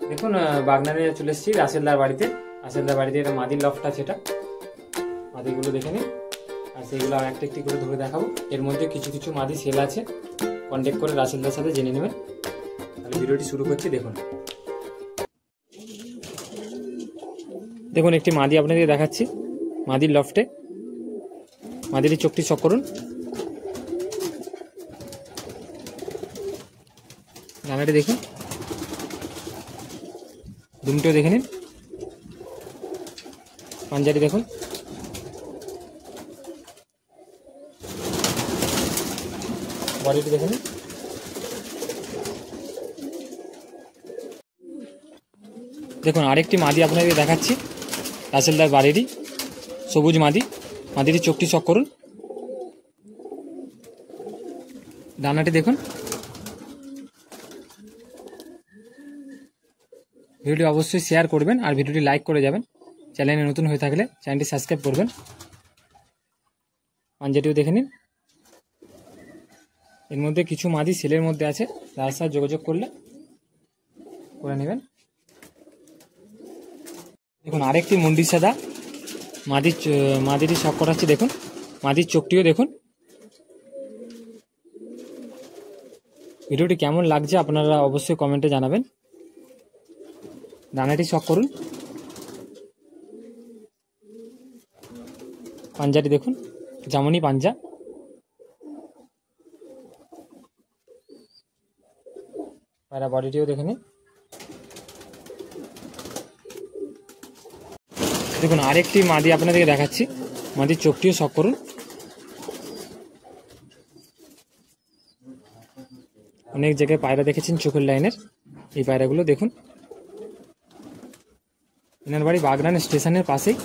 দেখুন বাগনা নিয়ে চলে এসেছি রাসেলদার বাড়িতে। রাসেলদার বাড়িতে এটা মাদির লফট আছে, এটা মাদিগুলো দেখে নিন। আর সেইগুলো একটা একটি করে ধরে দেখাবো। এর মধ্যে কিছু কিছু মাদি সেল আছে, কন্ট্যাক্ট করে রাসেলদার সাথে জেনে নেবেন। তাহলে ভিডিওটি শুরু করছি। দেখুন দেখুন একটি মাদি আপনাদের দেখাচ্ছি, মাদির লফটে। মাদির চোখটি চক করুন, ডানাটি দেখুন, দুমটিও দেখে নিন, পাঞ্জাটি দেখুন, বডিটি দেখে নিন। দেখুন আরেকটি মাদি আপনাদের দেখাচ্ছি, রাসেলদার বাড়িরই সবুজ মাদি। মাদিটি চোখটি চক করুন, ডানাটি দেখুন। ভিডিওটি অবশ্যই শেয়ার করবেন আর ভিডিওটি লাইক করে যাবেন। চ্যানেলে নতুন হয়ে থাকলে চ্যানেলটি সাবস্ক্রাইব করবেন। পাঞ্জাটিও দেখে নিন। এর মধ্যে কিছু মাদি সেলের মধ্যে আছে, তার সাথে যোগাযোগ করলে করে নেবেন। দেখুন আরেকটি মুন্ডি সাদা মাদিটি শক করাচ্ছি। দেখুন মাদির চোখটিও দেখুন। ভিডিওটি কেমন লাগছে আপনারা অবশ্যই কমেন্টে জানাবেন। ডানাটি শক করুন, পাঞ্জাটি দেখুন, জামনি পাঞ্জা। পায়রা বডিটিও দেখে নিন। দেখুন আরেকটি মাদি আপনাদেরকে দেখাচ্ছি, মাদির চোখটিও শক করুন। অনেক জায়গায় পায়রা দেখেছেন চোখের লাইনের, এই পায়রাগুলো দেখুন। এনার বাড়ি বাগনান স্টেশনের পাশেই।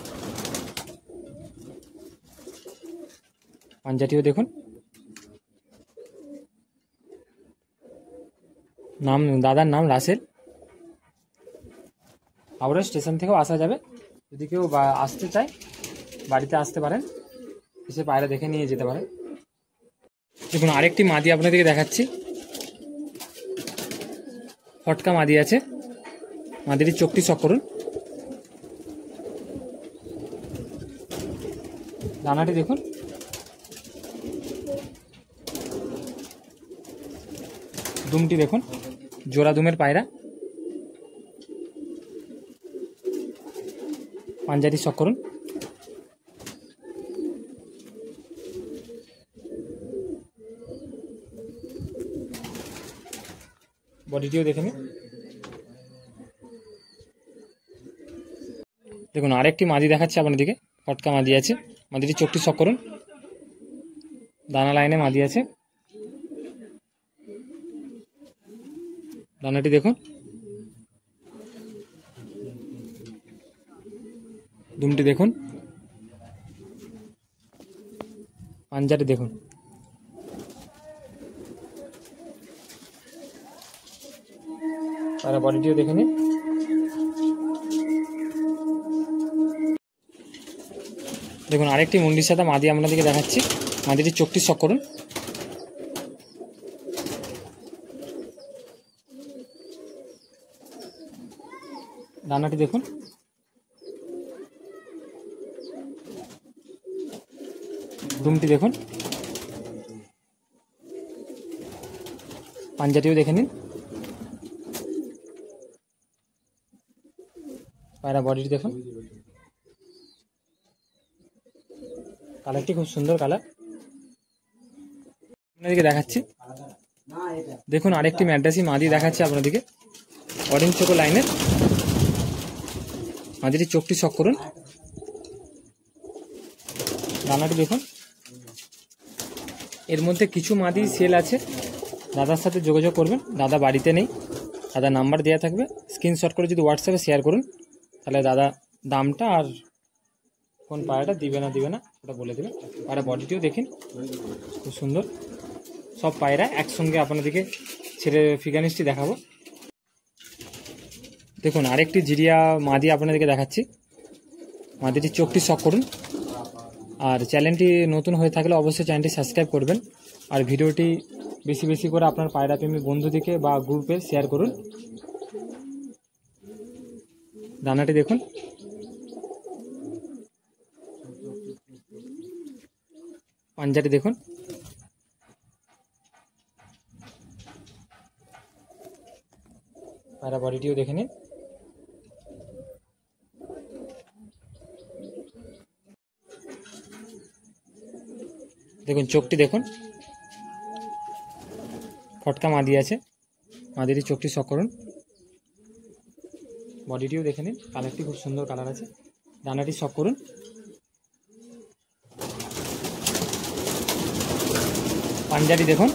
পাঞ্জাটিও দেখুন। দাদার নাম রাসেল। হাওড়া স্টেশন থেকেও আসা যাবে, যদি কেউ আসতে চায় বাড়িতে আসতে পারেন, এসে পায়রা দেখে নিয়ে যেতে পারেন। দেখুন আরেকটি মাদি আপনাদেরকে দেখাচ্ছি, ফটকা মাদি আছে। মাদির চোখটি চক করুন, ডানাটি দেখুন, দুমটি দেখুন, জোড়া দুমের পায়রা। পাঞ্জাটি শক করুন, বডিটিও দেখে নিন। দেখুন আরেকটি মাদি দেখাচ্ছে আপনাদেরকে, ফটকা মাদি আছে। মাদিটি চোখটি শক করুন, দানা লাইনে মাদি আছে। দানাটি দেখুন, দুমটি দেখুন, পাঞ্জাটি দেখুন। আর বডিটিও দেখে নিন। দেখুন আরেকটি মুন্ডির সাথে মাদি আপনাদেরকে দেখাচ্ছি, মাদিটি চোখটি শক করুন, ডানাটি দেখুন, দুমটি দেখুন, পাঞ্জাটিও দেখে নিন। পায়রা বডিটি দেখুন, কালারটি খুব সুন্দর কালার। আপনাদেরকে দেখাচ্ছি, দেখুন আরেকটি ম্যাড্রাসি মাদি দেখাচ্ছি আপনাদেরকে, অরেঞ্জ চোখো লাইনের। মাদিটি চোখটি শক করুন, দানাটি দেখুন। এর মধ্যে কিছু মাদি সেল আছে, দাদার সাথে যোগাযোগ করবেন। দাদা বাড়িতে নেই, দাদার নাম্বার দেওয়া থাকবে, স্ক্রিনশট করে যদি হোয়াটসঅ্যাপে শেয়ার করুন, তাহলে দাদা দামটা আর কোন পায়রাটা দিবে না ওটা বলে দেবে। পায়রা বডিটিও দেখেন, খুব সুন্দর। সব পায়রা একসঙ্গে আপনাদেরকে ছেড়ে ফিগানিস্টি দেখাবো। দেখুন আরেকটি জিরিয়া মাদি আপনাদেরকে দেখাচ্ছি, মাদিটির চোখটি শক করুন। আর চ্যানেলটি নতুন হয়ে থাকলে অবশ্যই চ্যানেলটি সাবস্ক্রাইব করবেন। আর ভিডিওটি বেশি বেশি করে আপনার পায়রা প্রেমী বন্ধুদিকে বা গ্রুপে শেয়ার করুন। ডানাটি দেখুন, পাঞ্জাটি দেখুন, পায়রা বডিটিও দেখে নিন। দেখুন চোখটি দেখুন, ফটকা মাদি আছে, মাদিটি চোখটি শক করুন। বডিটিও দেখে নিন, কালারটি খুব সুন্দর কালার আছে। ডানাটি শক করুন। পাঞ্জাটি দেখুন,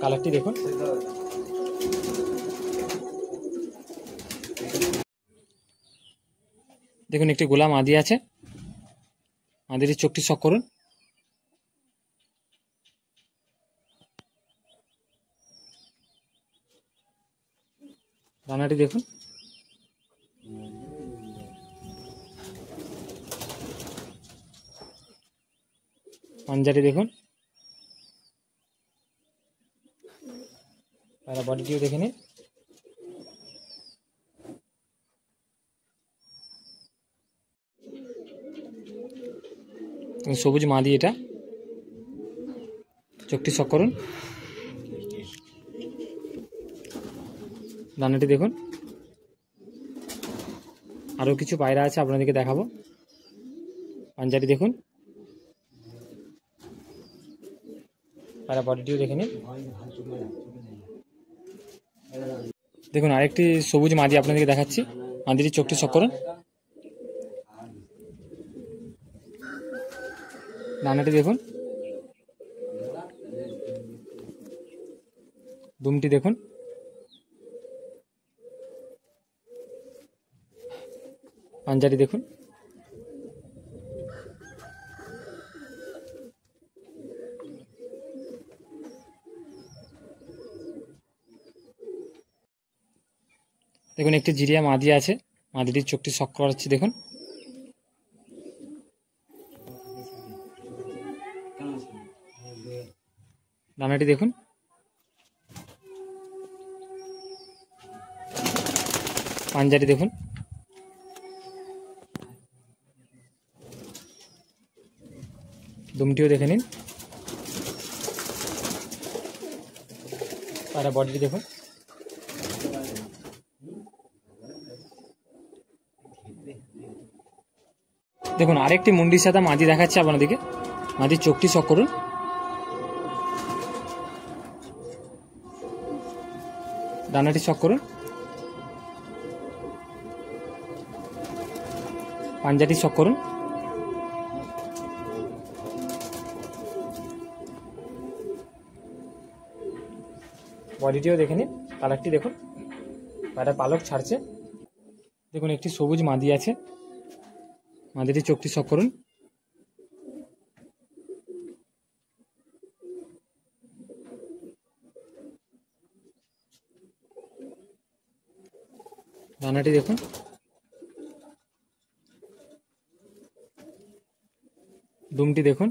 কালারটি দেখুন। দেখুন একটি গোলা মাদি আছে, মাদিটির চোখটি শক করুন। ডানাটি দেখুন, পাঞ্জাটি দেখুন, পায়রা বডিটিও দেখে নিন। সবুজ মাদি, এটা চোখটি শক করুন। ডানাটি দেখুন। আরও কিছু পায়রা আছে, আপনাদেরকে দেখাবো। পাঞ্জাটি দেখুন, পায়রা বডিটিও দেখে নিন। দেখুন আরেকটি সবুজ মাদি আপনাদেরকে দেখাচ্ছি, মাদিটির চোখটি শক করুন। ডানাটি দেখুন, দুমটি দেখুন, পাঞ্জাটি দেখুন। দেখুন একটি জিরিয়া মাদি আছে, মাদিটির চোখটি শক করাচ্ছি, দেখুন। ডানাটি দেখুন, পাঞ্জাটি দেখুন, দুমটিও দেখে নিন। পায়রা বডিটি দেখুন। দেখুন আরেকটি মুন্ডি সাদা মাদি দেখাচ্ছে আপনাদেরকে, মাদির চোখটি শক করুন। ডানাটি শক করুন। পাঞ্জাটি শক করুন। বডিটিও দেখে নিন, কালারটি দেখুন, পায়রা পালক ছাড়ছে। দেখুন একটি সবুজ মাদি আছে, মাদিটির চোখটি শক করুন। ডানাটি দেখুন, দুমটি দেখুন,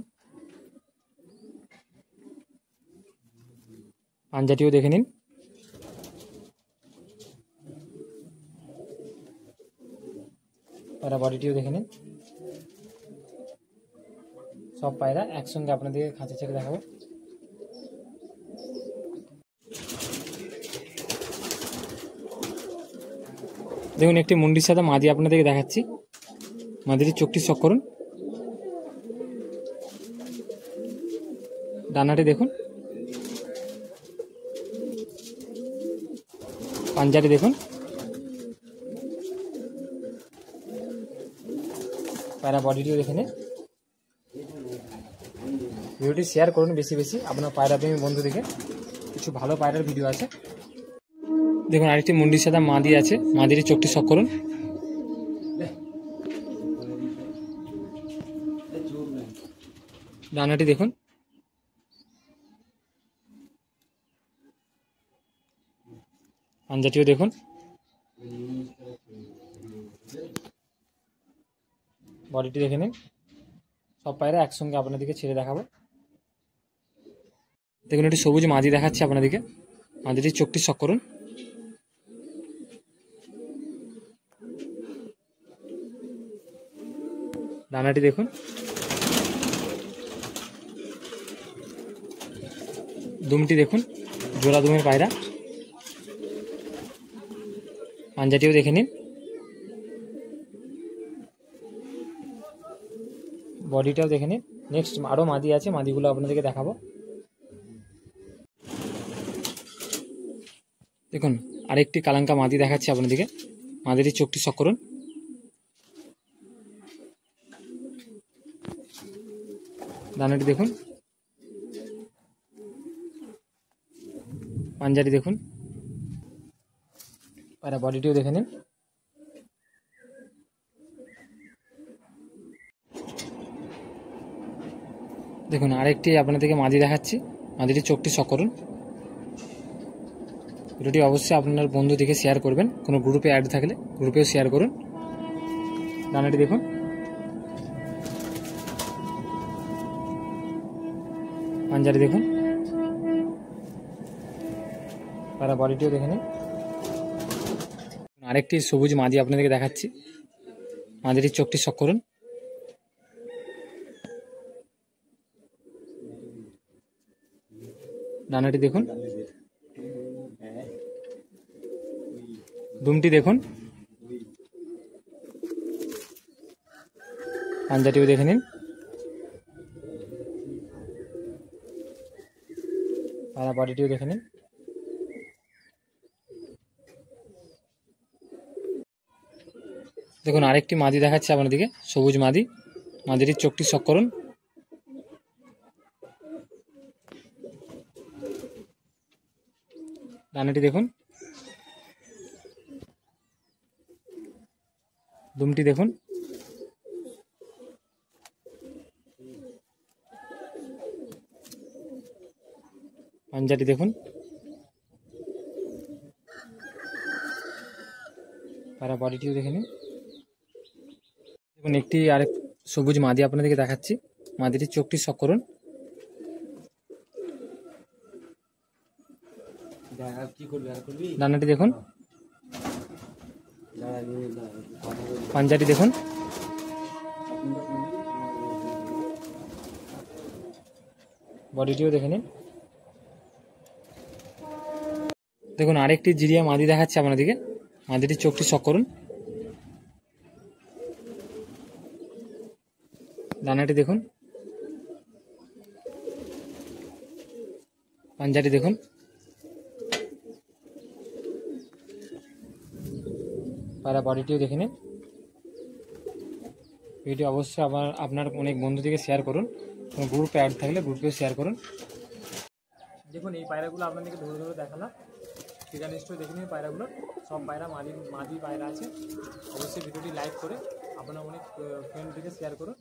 পাঞ্জাটিও দেখে নিন। পায়রা বডিটিও দেখে নিন। সব পায়রা একসঙ্গে আপনাদেরকে খাঁচা ছেড়ে দেখাবো। দেখুন একটি মুন্ডির সাথে মাদি আপনাদেরকে দেখাচ্ছি, মাদিটির চোখটি শক করুন। ডানাটি দেখুন, পাঞ্জাটি দেখুন, পায়রা বডিটিও দেখে নিন। ভিডিওটি শেয়ার করুন বেশি বেশি আপনার পায়রা প্রেমী বন্ধুদেরকে, কিছু ভালো পায়রার ভিডিও আছে। দেখুন আরেকটি মুন্ডির সাদা মাদি আছে, মাদিটির চোখটি শক করুন। ডানাটি দেখুন, পাঞ্জাটিও দেখুন, বডিটি দেখে নিন। সব পায়রা একসঙ্গে আপনাদেরকে ছেড়ে দেখাবো। দেখুন একটি সবুজ মাদি দেখাচ্ছি আপনাদেরকে। মাদিটির চোখটি শক করুন। ডানাটি দেখুন। দুমটি দেখুন, জোড়া দুমের পায়রা। পাঞ্জাটিও দেখে নিন। বডিটাও দেখে নিন। নেক্সট আরও মাদি আছে, মাদিগুলো আপনাদেরকে দেখাবো। দেখুন আরেকটি কালাঙ্কা মাদি দেখাচ্ছি আপনাদেরকে। মাদিটির চোখটি শক করুন। দানাটি দেখুন। পাঞ্জাটি দেখুন। পায়রা বডিটিও দেখে নিন। দেখুন আরেকটি আপনাদেরকে মাদি দেখাচ্ছি। মাদিটির চোখটি শক করুন। ভিডিওটি অবশ্যই আপনার বন্ধুদেরকে শেয়ার করবেন। কোনো গ্রুপে অ্যাড থাকলে গ্রুপেও শেয়ার করুন। দানাটি দেখুন। পাঞ্জাটি দেখুন। পায়রা বডিটিও দেখে নিন। আরেকটি সবুজ মাদি আপনাদেরকে দেখাচ্ছি। মাদিটির চোখটি শক করুন। ডানাটি দেখুন। দুমটি দেখুন। পাঞ্জাটিও দেখে নিন। পায়রা বডিটিও দেখে নিন। দেখুন আরেকটি মাদি দেখাচ্ছে আপনাদেরকে, সবুজ মাদি। মাদিটির চোখটি শক করুন। ডানাটি দেখুন। দুমটি দেখুন। পাঞ্জাটি দেখুন। পায়রা বডিটিও দেখে নিন। দেখুন একটি আরেক সবুজ মাদি আপনাদেরকে দেখাচ্ছি। মাদিটির চোখটি শক করুন। ডানাটি দেখুন। পাঞ্জাটি দেখুন। বডিটিও দেখে নিন। দেখুন আরেকটি জিরিয়া মাদি দেখাচ্ছে আপনাদেরকে। মাদিটির চোখটি শক করুন। ডানাটি দেখুন। পাঞ্জাটি দেখুন। পায়রা বডিটিও দেখে নিন। ভিডিও অবশ্যই আপনার অনেক বন্ধুদেরকে শেয়ার করুন। কোনো গ্রুপে অ্যাড থাকলে গ্রুপেও শেয়ার করুন। দেখুন এই পায়রাগুলো আপনাদেরকে ধরে ধরে দেখালাম। ফিগার নিশ্চয়ই দেখে নিন পায়রাগুলো। সব পায়রা মাদি পায়রা আছে। অবশ্যই ভিডিওটি লাইক করে আপনার অনেক ফ্রেন্ডদেরকে শেয়ার করুন।